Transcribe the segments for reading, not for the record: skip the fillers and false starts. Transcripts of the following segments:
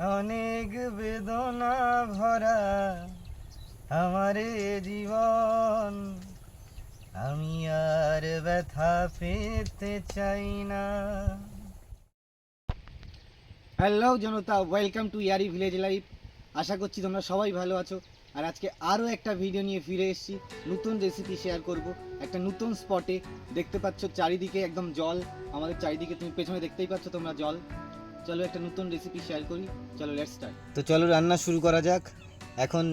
অনেক বেদনা ভরা আমারে জীবন, আমি আর ব্যথা পেতে চাই না। হ্যালো জনতা, welcome to Yaari village life. আশা করছি তোমরা সবাই ভালো আছো। আর আজকে আরও একটা ভিডিও নিয়ে ফিরে এসেছি। নতুন রেসিপি শেয়ার করব একটা নতুন স্পটে। দেখতে পাচ্ছ চারিদিকে একদম জল, আমাদের চারিদিকে তুমি পেছনে দেখতেই পাচ্ছ তোমরা জল। চলো একটা নতুন রেসিপি শেয়ার করি, চলো লেটস স্টার্ট। তো চলো রান্না শুরু করা যাক। এখন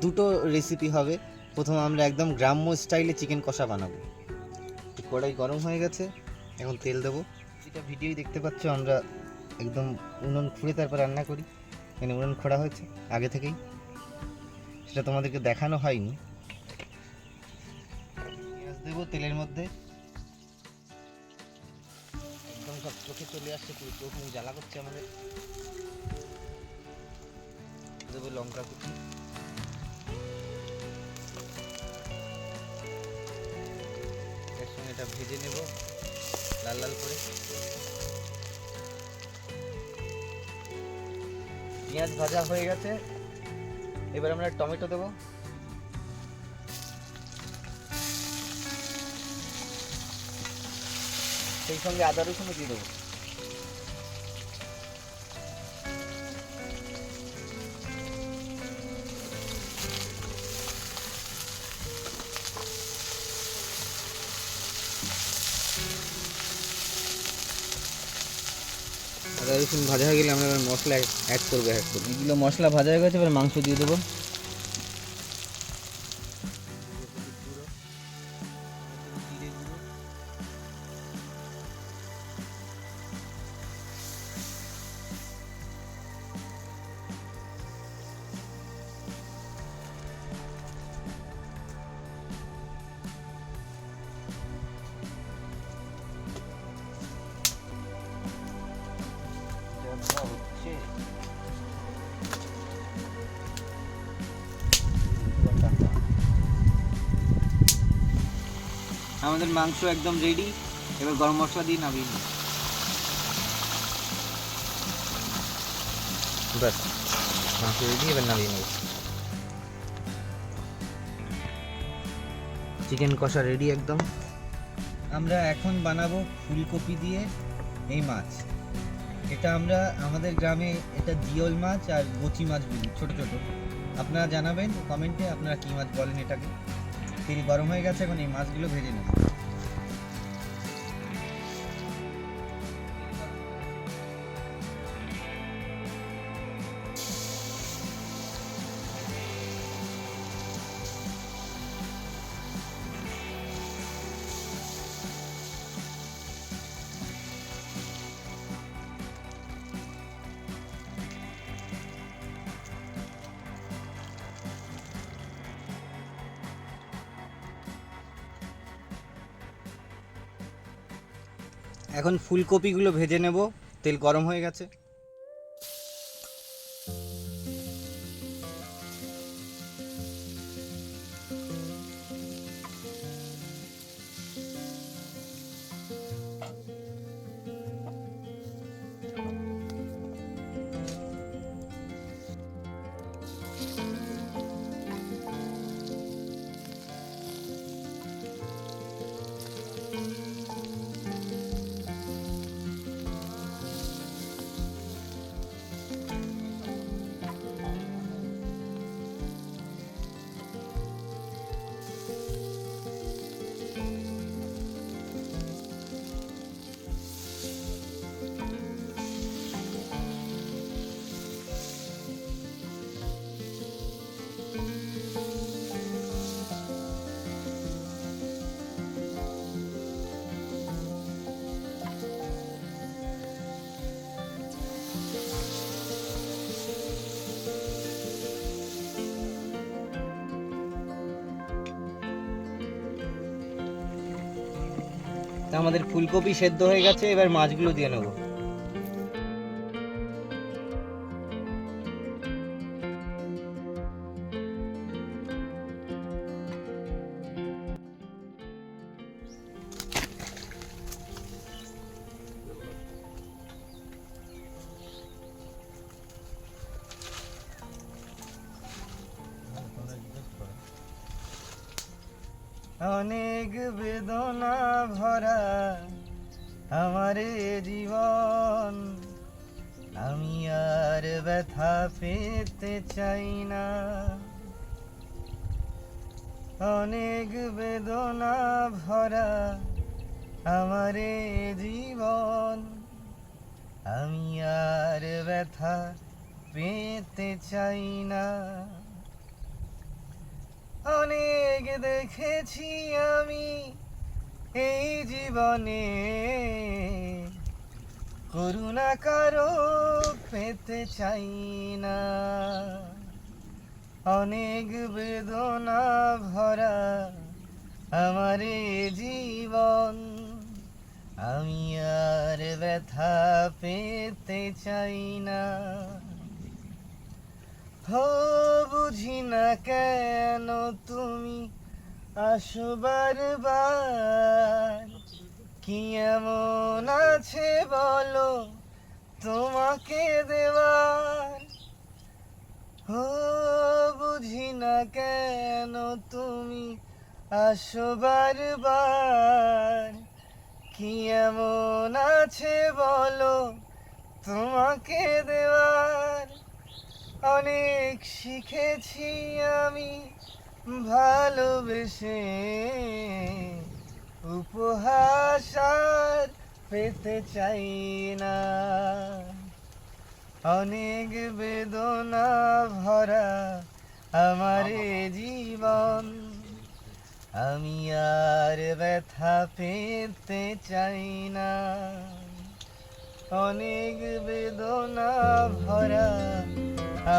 দুটো রেসিপি হবে। প্রথম আমরা একদম গ্রাম্য স্টাইলে চিকেন কষা বানাবো। কড়াই গরম হয়ে গেছে, এখন তেল দেবো। যেটা ভিডিওই দেখতে পাচ্ছ আমরা একদম উনুন খুঁড়ে তারপর রান্না করি। এখানে উনুন খোঁড়া হয়েছে আগে থেকেই, সেটা তোমাদেরকে দেখানো হয়নি। পেঁয়াজ দেবো তেলের মধ্যে, একদম সব চোখে চলে আসছে, পুরো চোখ মুখ জ্বালা করছে আমাদের। দেবো লঙ্কা কুচি, এর সঙ্গে এটা ভেজে নেব লাল লাল করে। পেঁয়াজ ভাজা হয়ে গেছে, এবার আমরা টমেটো দেবো। সেই সঙ্গে আদা রসুনও দিয়ে দেবো। আদা রসুন ভাজা হয়ে গেলে আমরা এবার মশলা অ্যাড করবো। এগুলো মশলা ভাজা হয়ে গেছে, এবার মাংস দিয়ে দেবো। আমাদের মাংস একদম রেডি, এবার গরম মশলা দিয়ে নামিয়ে নিই। ব্যাস মাংস রেডি, এবার নামিয়ে নেব। চিকেন কষা রেডি একদম। আমরা এখন বানাবো ফুলকপি দিয়ে এই মাছ। এটা আমরা আমাদের গ্রামে এটা জিওল মাছ আর বচি মাছ বলি, ছোট ছোট। আপনারা জানাবেন কমেন্টে আপনারা কী মাছ বলেন এটাকে। তেল গরম হয়ে গেছে, এখন এই মাছগুলো ভেজে নেব। এখন ফুলকপিগুলো ভেজে নেব, তেল গরম হয়ে গেছে। তা আমাদের ফুলকপি সেদ্ধ হয়ে গেছে, এবার মাছগুলো দিয়ে নেব। অনেক বেদনা ভরা আমার এ জীবন, আমি আর ব্যথা পেতে চাই না। অনেক বেদনা ভরা আমার এ জীবন, আমি আর ব্যথা পেতে চাই না। অনেক দেখেছি আমি এই জীবনে, করুণা কারো পেতে চাই না। অনেক বেদনা ভরা আমার এ জীবন, আমি আর ব্যথা পেতে চাই না। হো বুঝি না কেন তুমি আসো বারবার, কি এমন আছে বলো তোমাকে দেওয়ার। হো বুঝি না কেন তুমি আসো বারবার, কি এমন আছে বলো তোমাকে দেওয়ার। অনেক শিখেছি আমি ভালোবেসে, উপহাস আর পেতে চাই না। অনেক বেদনা ভরা আমার এ জীবন, আমি আর ব্যথা পেতে চাই না। অনেক বেদনা ভরা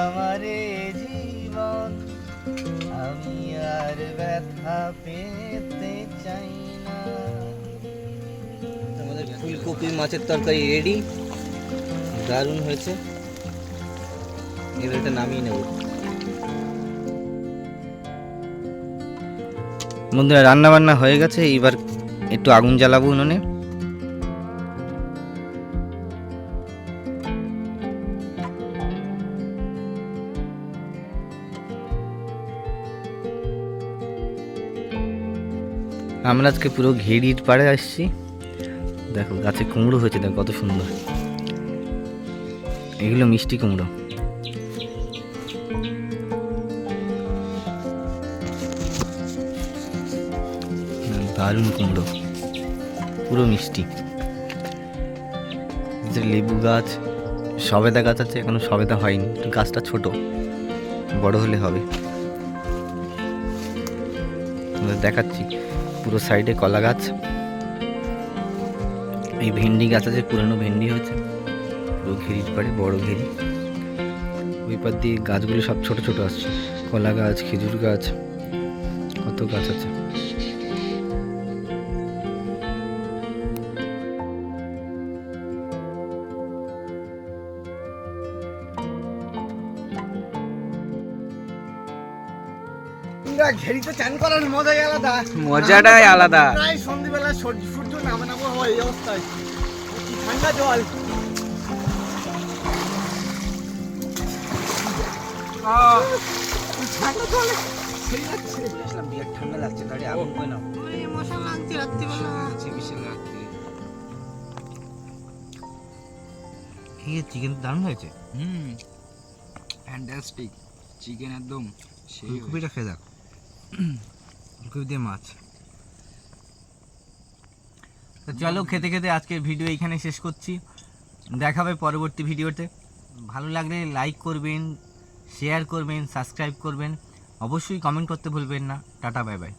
আমার এ জীবন, আমি আর ব্যথা পেতে চাই না। আমাদের ফুলকপি মাছের তরকারি রেডি, দারুণ হয়েছে। এবার এটা নামিয়ে নেব। বন্ধুরা রান্না বান্না হয়ে গেছে, এবার একটু আগুন জ্বালাবো উনুনে। আমরা আজকে পুরো ঘেরির পাড়ে আসছি। দেখো গাছে কুমড়ো হয়েছে, দেখো কত সুন্দর। এগুলো মিষ্টি কুমড়ো, দারুণ কুমড়ো, পুরো মিষ্টি। লেবু গাছ, সবেদা গাছ আছে, এখনো সবেদা হয়নি, গাছটা ছোট, বড় হলে হবে। দেখাচ্ছি পুরো সাইডে কলা গাছ, এই ভেন্ডি গাছ আছে, পুরানো ভেন্ডি হয়েছে পুরো ঘেরির পাড়ে, বড় ঘেরি। ওই পার দিয়ে গাছগুলি সব ছোট ছোট আসছে, কলা গাছ, খেজুর গাছ, কত গাছ আছে। ঘেরিতে চান করার মজাই আলাদা, মজাটাই আলাদা। প্রায় সন্ধ্যেবেলা সূর্য নামে নামো হয় এই অবস্থায়, কি ঠান্ডা জল। ঠান্ডা জল ঠান্ডা লাগছে, গাড়ি আগুন কই না, মশা লাগছে রাত্রিবেলা, বিশাল রাত্রি। চিকেন দারুণ হয়েছে, ফ্যান্টাস্টিক চিকেন, একদম সেই। ফুলকপিটা খেয়ে দেখ, ফুলকপি দিয়ে মাছ। তো চলো খেতে খেতে আজকের ভিডিও এইখানে শেষ করছি, দেখা হবে পরবর্তী ভিডিওতে। ভালো লাগলে লাইক করবেন, শেয়ার করবেন, সাবস্ক্রাইব করবেন, অবশ্যই কমেন্ট করতে ভুলবেন না। Tata, bye bye.